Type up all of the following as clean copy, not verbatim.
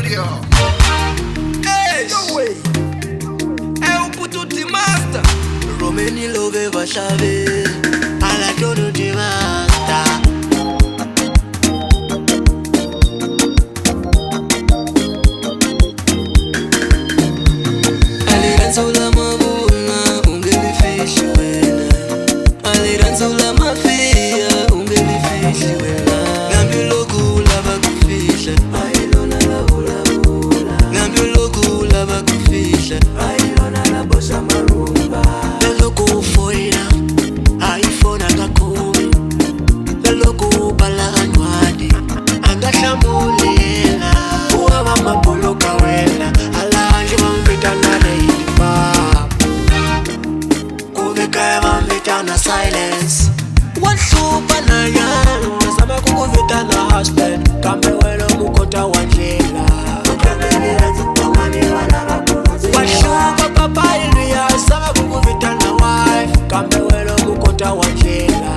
studio. Hey, no way. É o puto de master. Romeni love vachave. Ala todo de master. Aliranzo la mabuna, ungeli fish wena. Aliranzo la mafia, ungeli fish wena. Ngambio loku lava kufisha, ailona la bula bula. Ngambio loku lava kufisha, ailona la bossa marumba. Leloko foira, aifona kakumi. Leloko balagwadi, angashamulela. Uwa mabolo kawela, alanje mambita na reipa. Kuvika mambita na silence. What super na yan, nasama kukuvita na husband. Kambe welo mukota wanjela. What super papa ilia, sama kukuvita na wife. Kambe welo mukota wanjela.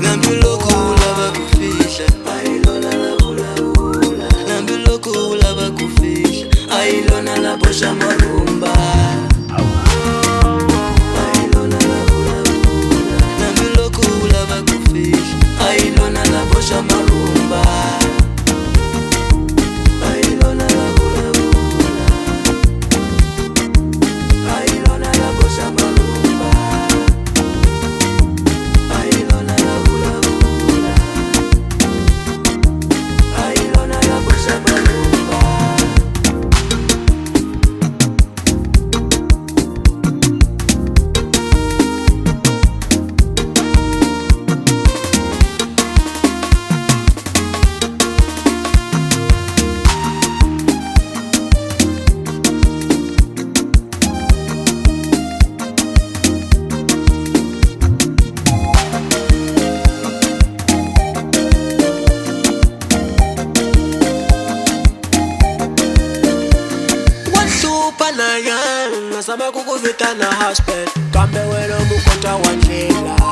Ngambio loku lava kufisha, ailona la bula bula. Ngambio loku lava kufisha, ailona la bossa marumba. Ailona la bula bula. Ngambio loku lava kufisha, ailona la bossa marumba. Ailona la bula bula. Ailona la bossa marumba. Ailona la bula bula. Ailona la bossa marumba. Super na yan, nasama kukuvita na husband. Kambe welo mukota wanjela.